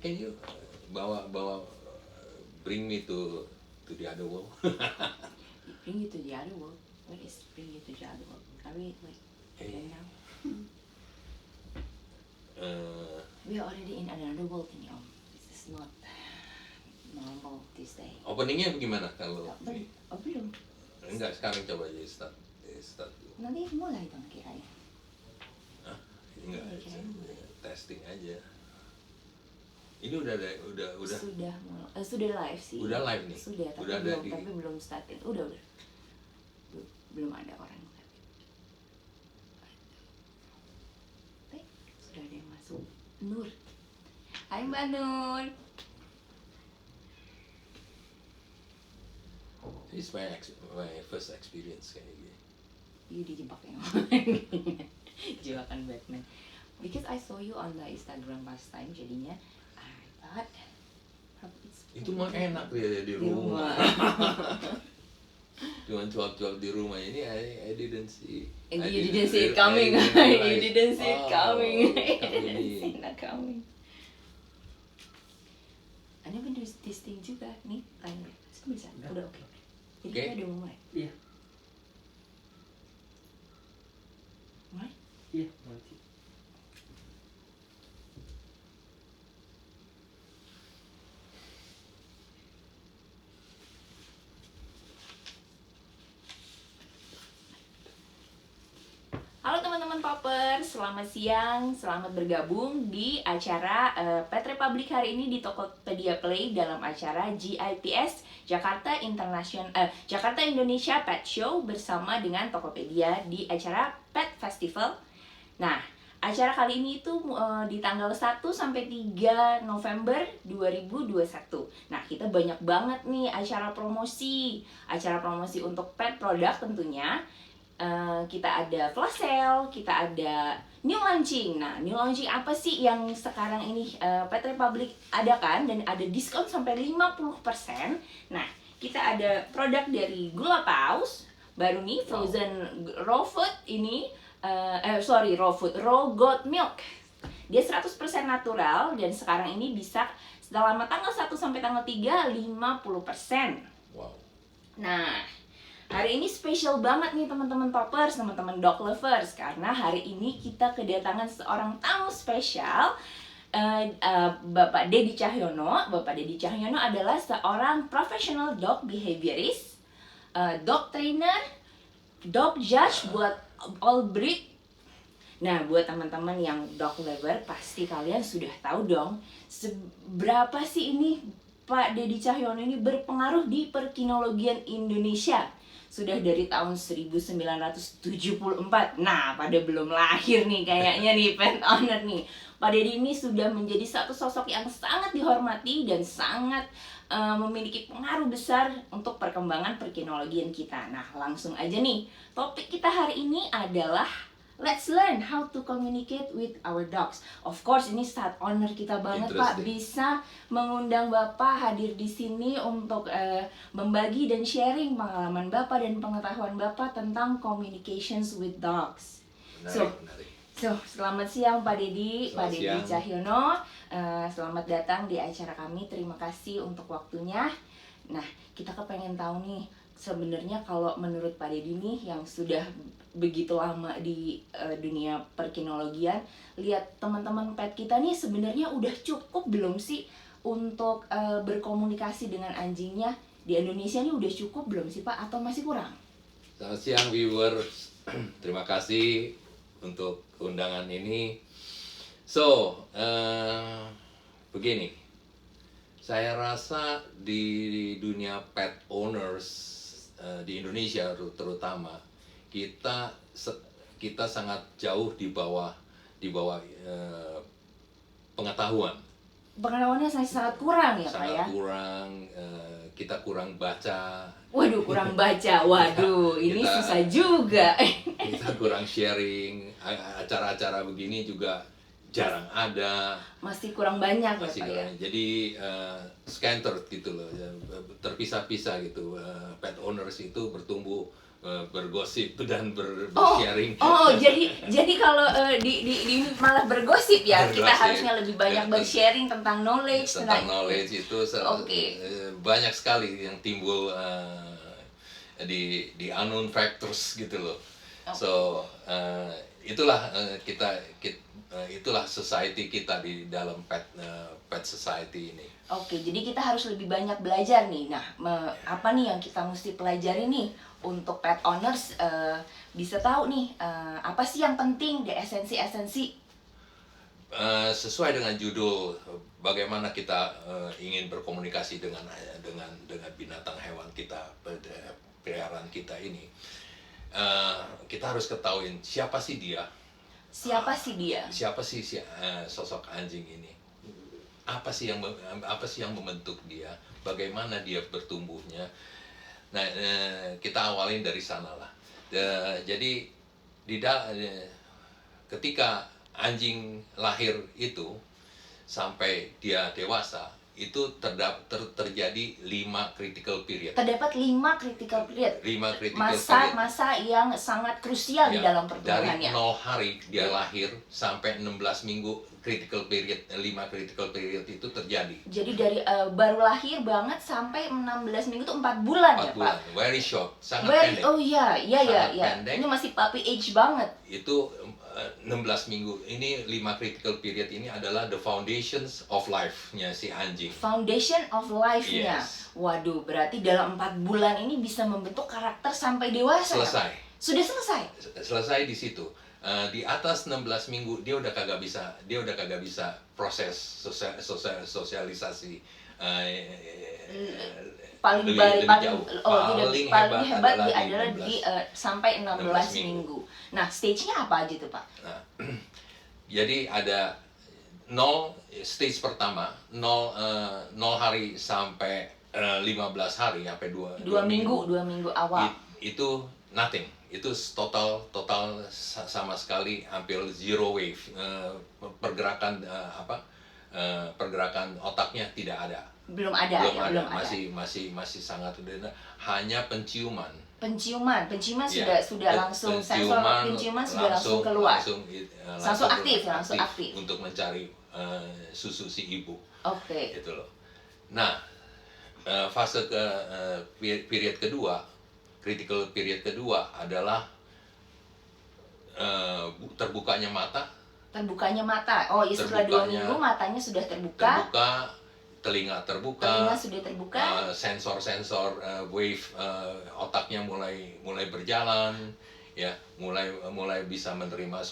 can you bawa bring me to the other world? Bring you to the other world. What is bring you to the other world? Are we like right now? We are already in another world ini Om. This is not normal this day. Openingnya bagaimana kalau ini? Oh belum. Enggak, sekarang coba aja start dulu. Nanti mulai dong kirain. Enggak, testing aja. Ini udah Sudah live sih. Udah live nih. Sudah, tapi udah belum startin. Udah. Belum ada orang. Sudah ada yang masuk. Nur. Hai Mbak Nur. This is my first experience kayak gini. You dijebak ya. Jebakan Batman. Because I saw you on the Instagram last time, jadinya I thought itu mah enak ya di rumah. Cuman cuap-cuap di rumah ini I didn't see. You didn't see it coming. You didn't see it coming. Not coming. Anda bener this thing juga nih, tanya. Bisa. Udah oke. Jadi kita udah mulai. Iya. Mulai? Iya, mulai. Halo teman-teman Popers, selamat siang, selamat bergabung di acara Pet Republic hari ini di Tokopedia Play dalam acara GIPS Jakarta Indonesia Pet Show bersama dengan Tokopedia di acara Pet Festival. Nah, acara kali ini itu di tanggal 1 sampai 3 November 2021. Nah, kita banyak banget nih acara promosi untuk pet product tentunya. Kita ada flash sale, kita ada new launching. Nah, new launching apa sih yang sekarang ini Pet Republic adakan dan ada diskon sampai 50%. Nah, kita ada produk dari Gula Paus, baru nih frozen raw food ini, raw goat milk. Dia 100% natural dan sekarang ini bisa selama tanggal 1 sampai tanggal 3 50%. Wow. Nah, hari ini spesial banget nih teman-teman Poppers, teman-teman dog lovers, karena hari ini kita kedatangan seorang tamu spesial, Bapak Dedi Cahyono. Bapak Dedi Cahyono adalah seorang professional dog behaviorist, dog trainer, dog judge buat all breed. Nah, buat teman-teman yang dog lover, pasti kalian sudah tahu dong seberapa sih ini Pak Dedi Cahyono ini berpengaruh di perkinologian Indonesia. Sudah dari tahun 1974. Nah, pada belum lahir nih kayaknya nih pet owner nih. Pak Dedi ini sudah menjadi satu sosok yang sangat dihormati dan sangat memiliki pengaruh besar untuk perkembangan perkinologian kita. Nah, langsung aja nih. Topik kita hari ini adalah let's learn how to communicate with our dogs. Of course, ini saat honor kita banget Pak bisa mengundang Bapak hadir di sini untuk membagi dan sharing pengalaman Bapak dan pengetahuan Bapak tentang communications with dogs. Menarik. So, selamat siang Pak Dedi, Pak Dedi Cahyono. Selamat datang di acara kami. Terima kasih untuk waktunya. Nah, kita kepengen tahu nih, sebenarnya kalau menurut Pak Dedi nih yang sudah begitu lama di dunia perkinologian, lihat teman-teman pet kita nih sebenarnya udah cukup belum sih untuk berkomunikasi dengan anjingnya di Indonesia nih, udah cukup belum sih Pak atau masih kurang? Selamat siang viewers, terima kasih untuk undangan ini. So, begini, saya rasa di dunia pet owners di Indonesia terutama kita sangat jauh di bawah pengetahuan. Pengetahuannya sangat kurang ya Pak ya? Sangat kurang, kita kurang baca. Waduh, kurang baca. Waduh, ini susah juga. Kita kurang sharing, acara-acara begini juga jarang ada. Masih kurang banyak ya Pak ya? Jadi scattered gitu loh, terpisah-pisah gitu. Pet owners itu bertumbuh bergosip dan Oh, bersharing. jadi kalau di malah bergosip ya, kita Bergosip. harusnya lebih banyak bersharing tentang knowledge, Tentang knowledge itu Oke. banyak sekali yang timbul di unknown factors gitu loh. So itulah itulah society kita di dalam pet society ini. Oke, jadi kita harus lebih banyak belajar nih. Nah, apa nih yang kita mesti pelajari nih untuk pet owners bisa tahu nih apa sih yang penting di esensi-esensi. Sesuai dengan judul, bagaimana kita ingin berkomunikasi dengan binatang hewan kita, peliharaan kita ini. Kita harus ketahuin siapa sih dia. Siapa sih dia? Siapa sih sosok anjing ini? Apa sih yang membentuk dia? Bagaimana dia bertumbuhnya? Nah, kita awalin dari sana lah. Jadi ketika anjing lahir itu sampai dia dewasa itu terjadi 5 critical period. Terdapat 5 critical period. 5 critical period. Masa yang sangat krusial di dalam Dari pertumbuhannya. 0 hari dia lahir sampai 16 minggu critical period, 5 critical period itu terjadi. Jadi dari baru lahir banget sampai 16 minggu itu 4 bulan 4 ya, bulan. Pak? Very short, sangat pendek. Oh iya. Sangat pendek. Ini masih puppy age banget. Itu 16 minggu. Ini 5 critical period ini adalah the foundations of life-nya si anjing. Foundation of life-nya. Yes. Waduh, berarti dalam 4 bulan ini bisa membentuk karakter sampai dewasa. Selesai. Ya? Sudah selesai. Selesai di situ. Di atas 16 minggu dia udah kagak bisa proses sosialisasi. Paling lebih jauh. Paling hebat adalah di sampai 16 16 minggu. Nah, stage-nya apa aja tuh, Pak? Nah, jadi ada 0 stage pertama, 0 hari sampai 15 hari sampai 2 minggu awal. Itu nothing. Itu total sama sekali hampir zero wave. Pergerakan pergerakan otaknya tidak ada. Belum ada. Masih sangat rendah. Hanya penciuman sudah langsung sensor penciuman sudah langsung keluar. Langsung aktif untuk mencari susu si ibu. Oke. Gitu loh. Nah, fase period kedua, critical period kedua adalah terbukanya mata. Oh, ya setelah 2 minggu matanya sudah terbuka. Telinga terbuka. Sudah terbuka. Sensor wave otaknya mulai berjalan, ya, mulai bisa menerima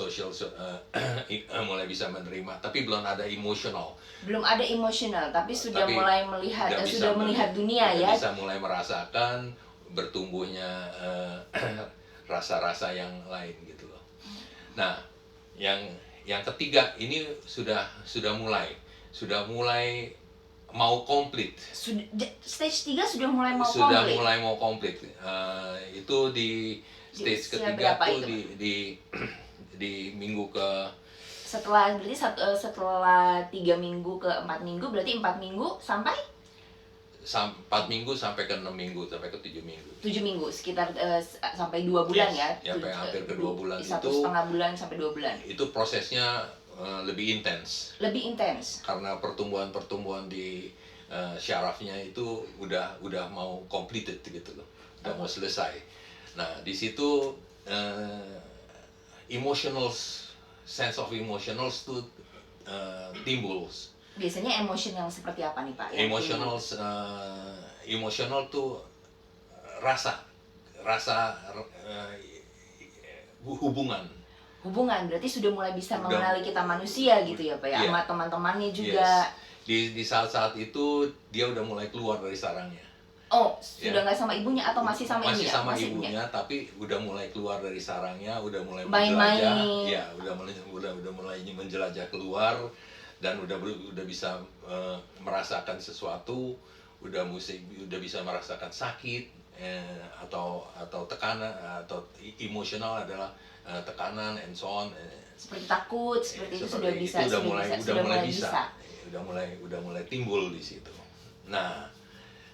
mulai bisa menerima, tapi belum ada emosional. Tapi sudah mulai melihat dunia ya. Bisa mulai merasakan bertumbuhnya rasa-rasa yang lain gitu loh. Nah, yang ketiga ini sudah mulai mau komplit. Stage 3 sudah mulai mau komplit. Sudah mulai mau komplit. Itu di stage ketiga tuh di minggu ke setelah 3 minggu ke 4 minggu, berarti 4 minggu sampai 4 minggu sampai ke 6 minggu sampai ke 7 minggu. 7 minggu sekitar sampai 2 bulan ya. Sampai hampir ke 2 bulan 1,5 bulan sampai 2 bulan. Itu prosesnya lebih intens. Karena pertumbuhan di syarafnya itu udah mau completed gitu loh. Udah mau selesai. Nah, di situ sense of emotionals tuh timbul. Biasanya emosional seperti apa nih, Pak? Emosional tuh rasa hubungan berarti sudah mulai bisa mengenali kita manusia gitu ya, Pak ya, sama teman-temannya juga. Yes. Di saat itu dia udah mulai keluar dari sarangnya. Oh, sudah nggak sama ibunya atau masih sama ibunya? Masih sama ibunya, tapi udah mulai keluar dari sarangnya, udah mulai menjelajah. Ya, udah mulai menjelajah keluar dan udah bisa merasakan sesuatu, udah bisa merasakan sakit atau tekanan atau emosional adalah tekanan and so on. Seperti takut, seperti itu sudah bisa. Udah mulai timbul di situ. Nah,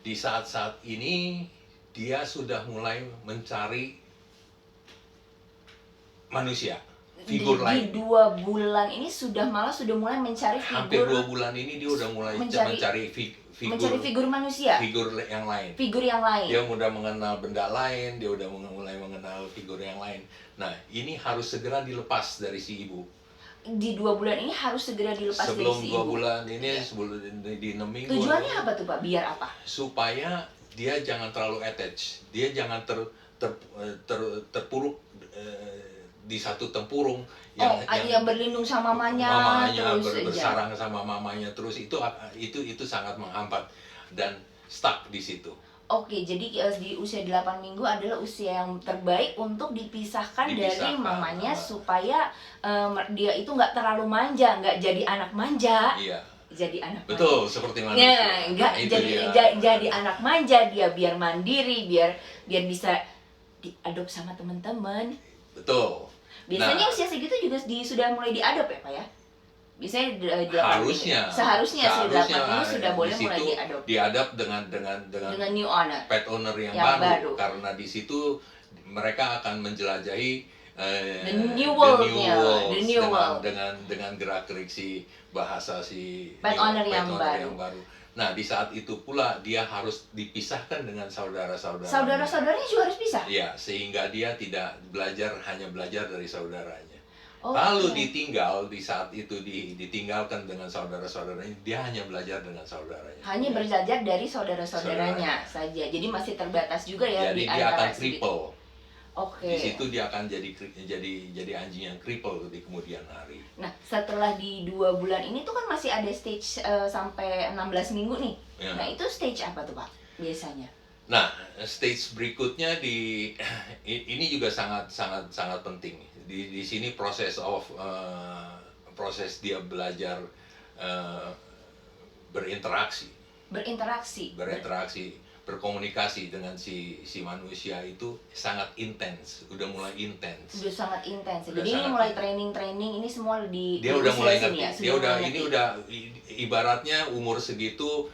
di saat-saat ini dia sudah mulai mencari manusia, figur di lain. 2 bulan ini sudah mulai mencari Hampir 2 figur, bulan ini dia udah mulai mencari figur manusia, figur yang lain. figur yang lain. Dia udah mengenal benda lain, dia udah mulai mengenal figur yang lain. Nah, ini harus segera dilepas dari si ibu. Di 2 bulan ini harus segera dilepas Sebelum dari si 2 ibu. bulan ini, sebelum di 6 minggu. Tujuannya apa tuh Pak? Biar apa? Supaya dia jangan terlalu attach, dia jangan terpuruk di satu tempurung yang berlindung sama mamanya terus aja. bersarang sama mamanya terus, itu sangat menghambat dan stuck di situ. Oke, jadi di usia 8 minggu adalah usia yang terbaik untuk dipisahkan dari mamanya supaya dia itu nggak terlalu manja, nggak jadi anak manja. Iya. Jadi anak betul manja. Seperti manusia. Nggak jadi anak manja, dia biar mandiri, biar bisa diadop sama teman-teman. Betul. Biasanya usia segitu juga sudah mulai diadop ya Pak ya? Biasanya seharusnya 8 minggu sudah boleh mulai diadop. Diadop dengan new owner, pet owner yang baru. Karena di situ mereka akan menjelajahi the new world dengan gerak-gerik si bahasa si pet owner yang baru. Nah, di saat itu pula dia harus dipisahkan dengan saudara-saudaranya. Saudara-saudaranya juga harus pisah? Iya, sehingga dia tidak hanya belajar dari saudaranya. Oh, lalu ditinggal di saat itu ditinggalkan dengan saudara-saudaranya, dia hanya belajar dengan saudaranya. Hanya belajar dari saudara-saudaranya saja. Jadi masih terbatas juga ya. Jadi dia akan cripple. Oke. Di situ dia akan jadi anjing yang cripple di kemudian hari. Nah, setelah di 2 bulan ini tuh kan masih ada stage sampai 16 minggu nih. Ya. Nah, itu stage apa tuh Pak biasanya? Nah, stage berikutnya ini juga sangat penting. Di sini proses dia belajar berinteraksi, berkomunikasi dengan si manusia itu sangat intens, udah mulai intens. Udah sangat intens. Jadi ini mulai training ini semua dia udah mulai ngerti. Ya? Dia udah ibaratnya umur segitu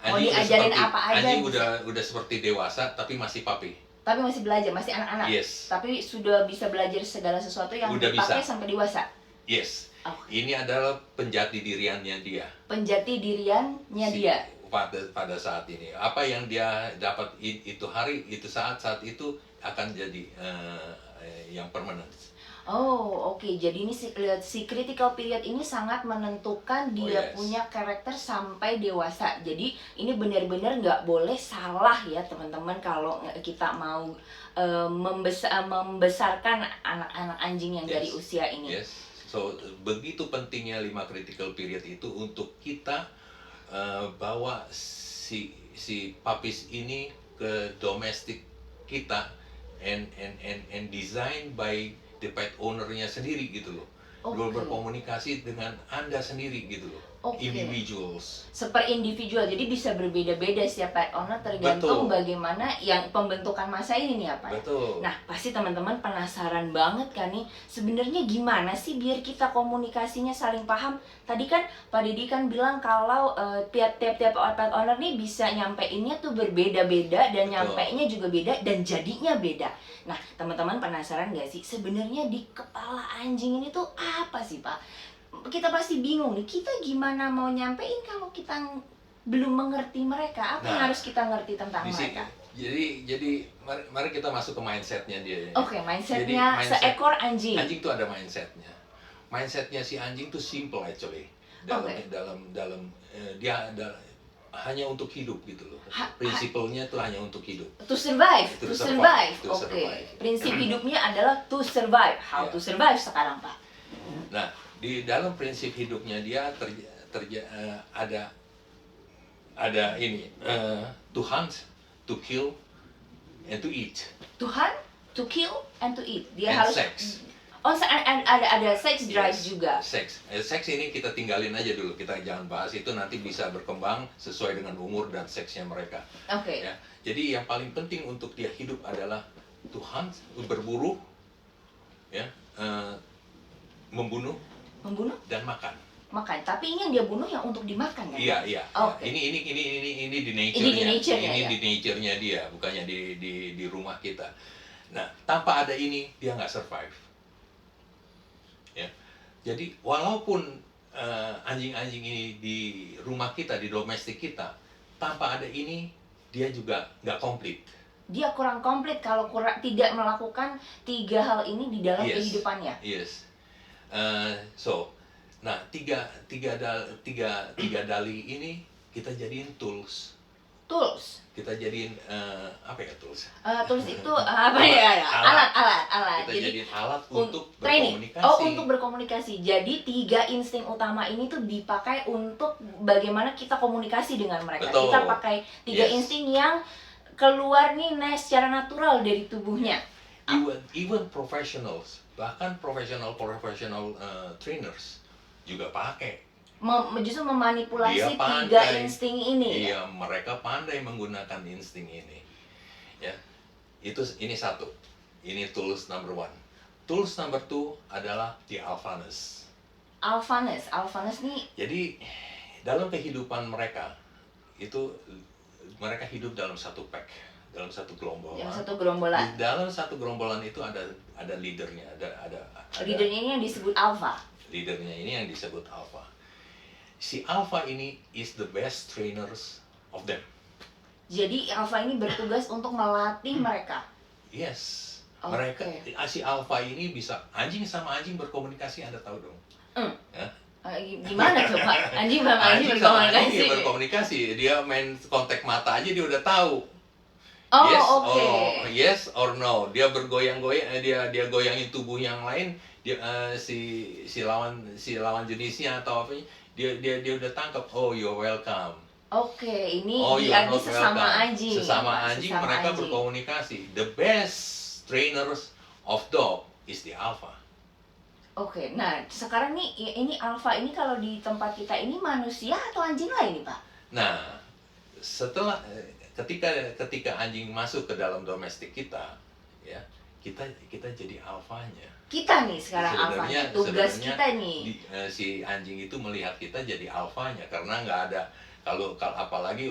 diajarin apa aja. Anjing udah seperti dewasa tapi masih papi. Tapi masih belajar, masih anak-anak. Yes. Tapi sudah bisa belajar segala sesuatu yang dipakai sampai dewasa. Yes. Ini adalah penjati diriannya dia. Penjati diriannya dia. Pada saat ini, apa yang dia dapat itu hari itu saat itu akan jadi yang permanen. Oh, oke. Jadi ini si critical period ini sangat menentukan dia punya karakter sampai dewasa. Jadi ini benar-benar nggak boleh salah ya teman-teman kalau kita mau membesarkan anak-anak anjing yang dari usia ini. Yes. So begitu pentingnya 5 critical period itu untuk kita bawa si puppies ini ke domestik kita and designed by the pet owner-nya sendiri gitu loh. Berkomunikasi dengan Anda sendiri gitu loh. Individuals. Per individual, jadi bisa berbeda-beda setiap pet owner tergantung bagaimana yang pembentukan masa ini nih apa ya. Betul. Nah, pasti teman-teman penasaran banget kan nih, sebenarnya gimana sih biar kita komunikasinya saling paham. Tadi kan Pak Didi kan bilang kalau tiap-tiap pet owner nih bisa nyampeinnya tuh berbeda-beda dan nyampeinnya juga beda dan jadinya beda. Nah, teman-teman penasaran gak sih sebenarnya di kepala anjing ini tuh apa sih Pak? Kita pasti bingung nih, kita gimana mau nyampein kalau kita belum mengerti mereka, apa yang harus kita ngerti tentang mereka? Jadi mari kita masuk ke mindsetnya dia. Oke, mindsetnya seekor anjing. Anjing tuh ada mindsetnya. Mindsetnya si anjing tuh simple actually. Dalam dia hanya untuk hidup gitu loh. Prinsipalnya tuh hanya untuk hidup. To survive. Oke. Prinsip hidupnya adalah to survive. How to survive sekarang Pak. Nah, di dalam prinsip hidupnya dia ada ini to hunt, to kill, and to eat. To hunt, to kill, and to eat. Dia and harus sex. Ada sex drive juga. Seks ini kita tinggalin aja dulu, kita jangan bahas itu, nanti bisa berkembang sesuai dengan umur dan seksnya mereka. Oke. Ya, jadi yang paling penting untuk dia hidup adalah to hunt, berburu, ya, membunuh dan makan. Tapi ini yang dia bunuh yang untuk dimakan kan? Iya. Okay. Ini di nature-nya. Di nature-nya dia, bukannya di rumah kita. Nah, tanpa ada ini dia nggak survive. Jadi walaupun anjing-anjing ini di rumah kita, di domestik kita, tanpa ada ini dia juga nggak komplit. Dia kurang komplit kalau tidak melakukan 3 hal ini di dalam Yes. kehidupannya. Yes. Nah tiga dali ini kita jadiin tools. Tools. Kita jadiin apa ya tools? Tools itu apa ya? Alat. Kita Jadi jadiin alat untuk training. berkomunikasi. Untuk berkomunikasi. Jadi 3 insting utama ini tuh dipakai untuk bagaimana kita komunikasi dengan mereka. Betul. Kita pakai 3 Yes. insting yang keluar nih secara natural dari tubuhnya. Even professionals, bahkan professional trainers juga pakai. Justru memanipulasi Dia 3 pandai. insting ini. Iya, mereka pandai menggunakan insting ini. Ya, ini satu. Ini tools number 1. Tools number 2 adalah the alphaness. Alphaness nih. Jadi dalam kehidupan mereka itu mereka hidup dalam satu pack, dalam satu gerombolan. Yang satu gerombolan. Di dalam satu gerombolan itu ada leadernya, ada Leadernya ini yang disebut alpha. leadernya ini yang disebut alpha. Si alpha ini is the best trainers of them. Jadi alpha ini bertugas untuk melatih mereka. Yes. Oke. Mereka si alpha ini bisa anjing sama anjing berkomunikasi, Anda tahu dong. Ya? Gimana coba? Anjing sama anjing sama anjing berkomunikasi. dia berkomunikasi. Dia main kontak mata aja dia udah tahu. Oh, Yes oke. yes or no. Dia bergoyang-goyang, dia goyangin tubuh yang lain, dia si lawan jenisnya atau apa, dia udah tangkap. Oh, you're welcome. Oke, ini Oh, you're berarti not sesama welcome. anjing. Sesama anjing mereka anjing. berkomunikasi. The best trainers of dog is the alpha. Oke, nah sekarang nih ini alpha ini kalau di tempat kita ini manusia atau anjing lain nih Pak? Nah, setelah ketika anjing masuk ke dalam domestik kita, ya kita jadi alfanya. Kita nih sekarang alfanya, tugas Sebenarnya kita nih. Si anjing itu melihat kita jadi alfanya karena nggak ada kalau apalagi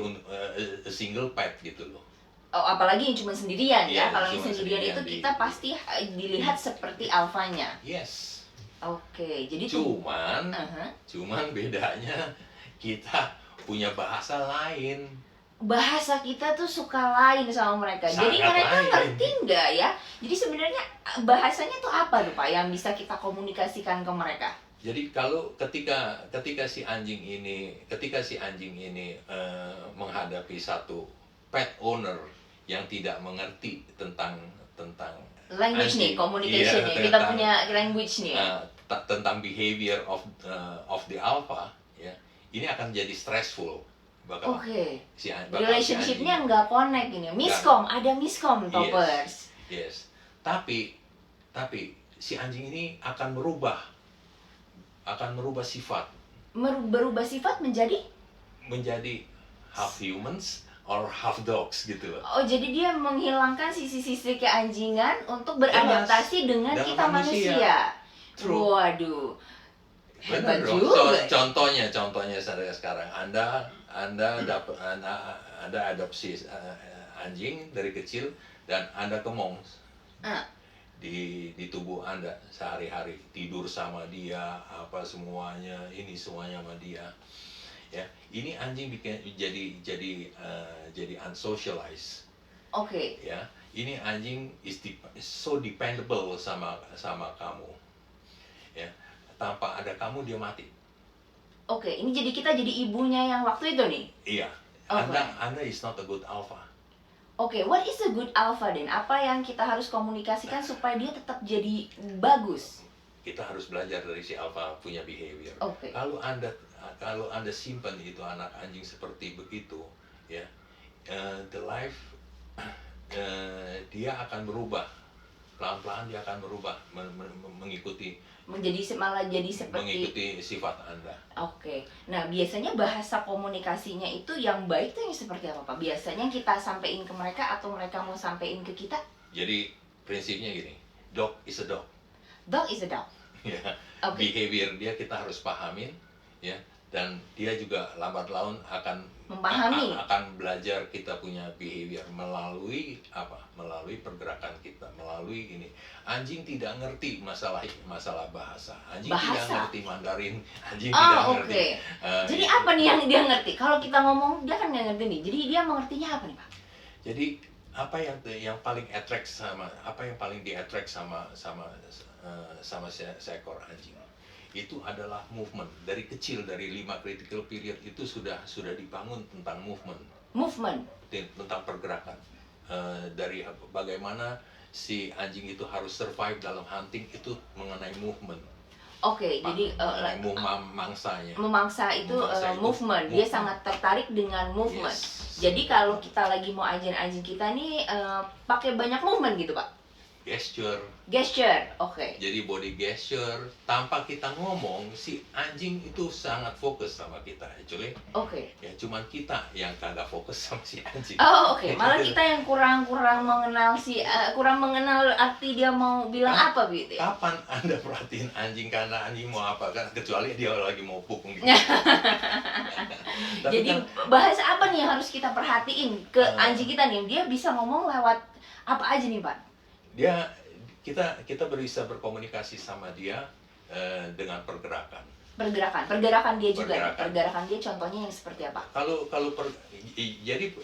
a single pet gitu loh. Oh, apalagi yang cuma sendirian Iya, ya. Kalau yang cuma sendirian itu sendirian kita pasti dilihat seperti alfanya. Yes. Oke, jadi Cuman Uh-huh. bedanya kita punya bahasa lain. Bahasa kita tuh suka lain sama mereka. Jadi Sangat mereka lain. ngerti nggak ya? Jadi sebenarnya bahasanya tuh apa tuh Pak yang bisa kita komunikasikan ke mereka? Jadi kalau ketika si anjing ini menghadapi satu pet owner yang tidak mengerti tentang Language nih, anjing, communication nih. iya, Kita punya language nih. tentang behavior of the alpha, ya, ini akan jadi stressful. Bakal Oke. bakal Relationship-nya si anjing. nggak connect ini. Miskom, ada miskom toppers. Yes. Tapi si anjing ini akan merubah sifat Berubah sifat menjadi half humans or half dogs gitu loh. oh, jadi dia menghilangkan sisi-sisi keanjingan untuk beradaptasi dengan kita manusia. True. Waduh. Hebat Benar dong. juga. Contohnya sekarang Anda adopsi anjing dari kecil dan Anda kemong Ah. di tubuh Anda sehari-hari, tidur sama dia, apa semuanya sama dia. Ya, ini anjing jadi unsocialized. Oke. Ya, ini anjing so dependable sama kamu. Ya, tanpa ada kamu dia mati. Oke, ini jadi kita jadi ibunya yang waktu itu nih. Iya. Oke. Anda is not a good alpha. Oke, what is a good alpha then? Apa yang kita harus komunikasikan supaya dia tetap jadi bagus? Kita harus belajar dari si alpha punya behavior. Oke. Kalau anda simpan itu anak anjing seperti begitu, ya, the life dia akan berubah, pelan-pelan dia akan berubah mengikuti Malah jadi seperti sifat Anda. Oke. Nah, biasanya bahasa komunikasinya itu yang baik tuh yang seperti apa, Pak? Biasanya kita sampein ke mereka atau mereka mau sampein ke kita? Jadi prinsipnya gini, dog is a dog. Dog is a dog. Ya, Oke. behavior dia kita harus pahamin, ya. dan dia juga lambat laun akan Memahami. akan belajar kita punya behavior melalui apa? Melalui pergerakan kita, melalui ini. Anjing tidak ngerti masalah bahasa. Anjing tidak Bahasa? ngerti Mandarin. Anjing tidak Oh, ngerti. oke. Jadi apa nih yang dia ngerti? Kalau kita ngomong, dia kan nggak ngerti nih. Jadi dia mengertinya apa nih, Pak? Jadi apa yang paling attract sama apa yang paling di-attract sama seekor anjing itu adalah movement. Dari kecil, dari 5 critical period itu sudah dibangun tentang movement, Movement. tentang pergerakan. Dari bagaimana si anjing itu harus survive dalam hunting itu mengenai movement. Oke, jadi Mengenai mangsanya. memangsa itu Memangsa itu movement. Dia movement. sangat tertarik dengan movement. Yes. Jadi kalau kita lagi mau ajarin anjing kita nih pakai banyak movement gitu, Pak. Gesture. Gesture. Oke. Jadi body gesture, tanpa kita ngomong, si anjing itu sangat fokus sama kita. Actually, Oke. ya cuman kita yang kagak fokus sama si anjing. Oh, oke. Malah kita yang kurang mengenal kurang mengenal arti dia mau bilang apa gitu ya. Kapan Anda perhatiin anjing karena anjing mau apa kan? Kecuali dia lagi mau pup gitu. Tapi Jadi kan, bahasa apa nih yang harus kita perhatiin ke anjing kita nih? Dia bisa ngomong lewat apa aja nih, Pak? kita bisa berkomunikasi sama dia dengan pergerakan. Pergerakan dia juga. Pergerakan. Pergerakan dia contohnya yang seperti apa?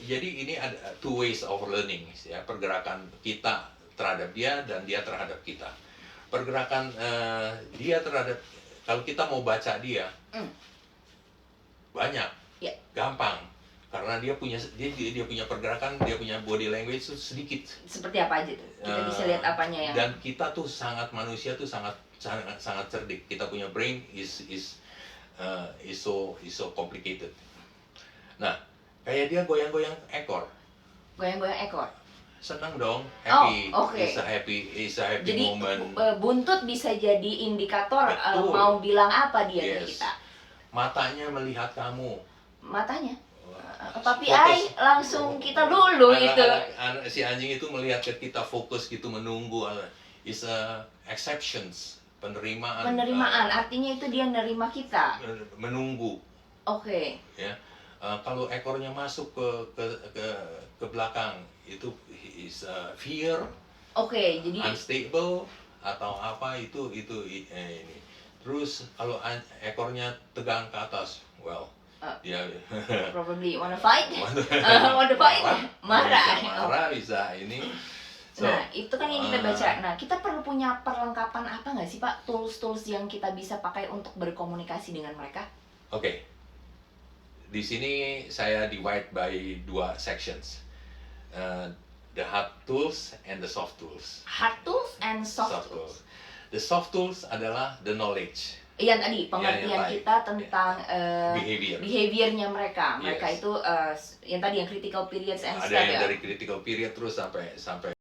Jadi ini ada two ways of learning ya, pergerakan kita terhadap dia dan dia terhadap kita. Pergerakan dia terhadap, kalau kita mau baca dia banyak, Ya. gampang karena dia punya pergerakan, dia punya body language itu sedikit. Seperti apa aja tuh? Kita bisa lihat apanya yang Dan kita tuh manusia tuh sangat cerdik. Kita punya brain is so complicated. Nah, kayak dia goyang-goyang ekor, goyang-goyang ekor. senang dong, happy. Oh, oke. It's a happy Jadi moment. buntut bisa jadi indikator Betul. mau bilang apa dia ke Yes. kita. Matanya melihat kamu. Matanya. Wah, Tapi fokus. langsung kita lulu itu. Si anjing itu melihat ke kita, fokus gitu, menunggu. Is a exceptions, penerimaan. Penerimaan, artinya itu dia nerima kita. Menunggu. Oke. Ya. Kalau ekornya masuk ke belakang itu is fear, Oke, jadi unstable atau apa itu ini. Terus kalau ekornya tegang ke atas, well, dia probably wanna fight. Wanna fight. Marah. Bisa ini. So, Nah, itu kan yang kita baca. Nah, kita perlu punya perlengkapan apa nggak sih, Pak? Tools-tools yang kita bisa pakai untuk berkomunikasi dengan mereka? Oke. Di sini saya divide by 2 sections. The hard tools and the soft tools. Hard tools and soft tools. The soft tools adalah the knowledge, Yang tadi pengertian baik. kita tentang behavior. behaviornya mereka. Mereka Yes. itu yang tadi yang critical periods and Ada stuff yang ya. dari critical period terus sampai